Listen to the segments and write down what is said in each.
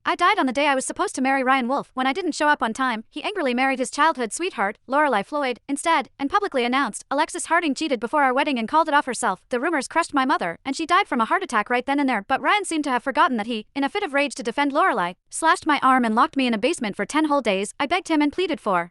I died on the day I was supposed to marry Ryan Wolf. When I didn't show up on time, he angrily married his childhood sweetheart, Lorelai Floyd, instead, and publicly announced Alexis Harding cheated before our wedding and called it off herself. The rumors crushed my mother, and she died from a heart attack right then and there. But Ryan seemed to have forgotten that he, in a fit of rage to defend Lorelai, slashed my arm and locked me in a basement for 10 whole days. I begged him and pleaded for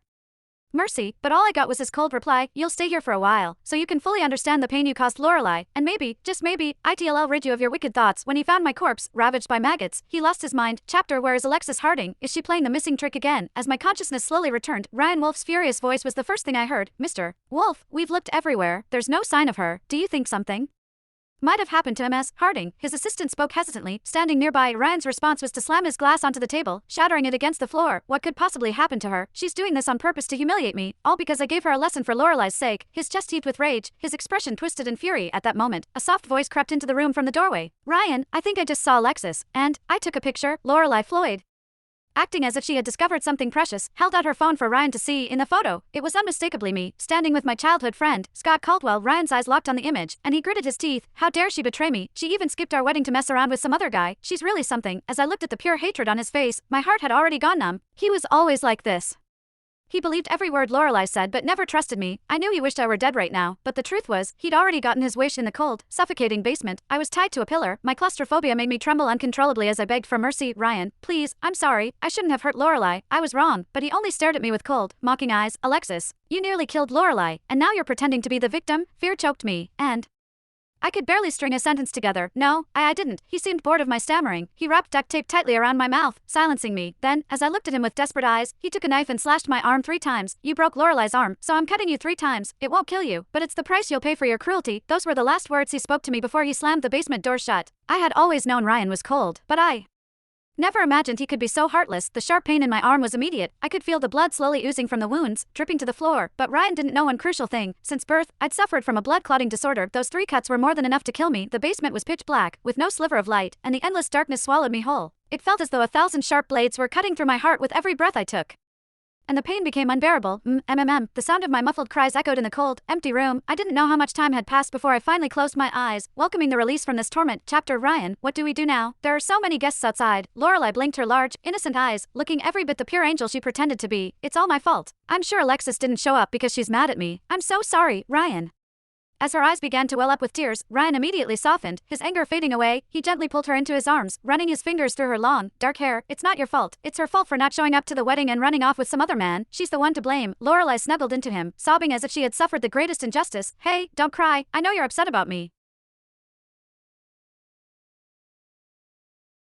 mercy, but all I got was his cold reply, "You'll stay here for a while, so you can fully understand the pain you caused Lorelai, and maybe, just maybe, ITLL rid you of your wicked thoughts." When he found my corpse, ravaged by maggots, he lost his mind. Chapter: Where is Alexis Harding? Is she playing the missing trick again? As my consciousness slowly returned, Ryan Wolf's furious voice was the first thing I heard. "Mr. Wolf, we've looked everywhere, there's no sign of her. Do you think something might have happened to Ms. Harding?" His assistant spoke hesitantly, standing nearby. Ryan's response was to slam his glass onto the table, shattering it against the floor. "What could possibly happen to her? She's doing this on purpose to humiliate me, all because I gave her a lesson for Lorelai's sake." His chest heaved with rage, his expression twisted in fury. At that moment, a soft voice crept into the room from the doorway. "Ryan, I think I just saw Alexis, and I took a picture." Lorelai Floyd, acting as if she had discovered something precious, held out her phone for Ryan to see. In the photo, it was unmistakably me, standing with my childhood friend, Scott Caldwell. Ryan's eyes locked on the image, and he gritted his teeth. How dare she betray me? She even skipped our wedding to mess around with some other guy. She's really something. As I looked at the pure hatred on his face, my heart had already gone numb. He was always like this. He believed every word Lorelai said but never trusted me. I knew he wished I were dead right now, but the truth was, he'd already gotten his wish. In the cold, suffocating basement, I was tied to a pillar. My claustrophobia made me tremble uncontrollably as I begged for mercy. "Ryan, please, I'm sorry. I shouldn't have hurt Lorelai. I was wrong." But he only stared at me with cold, mocking eyes. "Alexis, you nearly killed Lorelai, and now you're pretending to be the victim?" Fear choked me, and I could barely string a sentence together. "No, I didn't." He seemed bored of my stammering. He wrapped duct tape tightly around my mouth, silencing me. Then, as I looked at him with desperate eyes, he took a knife and slashed my arm 3 times. "You broke Lorelai's arm, so I'm cutting you 3 times. It won't kill you, but it's the price you'll pay for your cruelty." Those were the last words he spoke to me before he slammed the basement door shut. I had always known Ryan was cold, but I never imagined he could be so heartless. The sharp pain in my arm was immediate. I could feel the blood slowly oozing from the wounds, dripping to the floor. But Ryan didn't know one crucial thing. Since birth, I'd suffered from a blood clotting disorder. Those 3 cuts were more than enough to kill me. The basement was pitch black, with no sliver of light, and the endless darkness swallowed me whole. It felt as though 1,000 sharp blades were cutting through my heart with every breath I took. And the pain became unbearable. The sound of my muffled cries echoed in the cold, empty room. I didn't know how much time had passed before I finally closed my eyes, welcoming the release from this torment. Chapter: Ryan, what do we do now? There are so many guests outside. Lorelai blinked her large, innocent eyes, looking every bit the pure angel she pretended to be. "It's all my fault. I'm sure Alexis didn't show up because she's mad at me. I'm so sorry, Ryan." As her eyes began to well up with tears, Ryan immediately softened, his anger fading away. He gently pulled her into his arms, running his fingers through her long, dark hair. "It's not your fault. It's her fault for not showing up to the wedding and running off with some other man. She's the one to blame." Lorelai snuggled into him, sobbing as if she had suffered the greatest injustice. "Hey, don't cry. I know you're upset about me,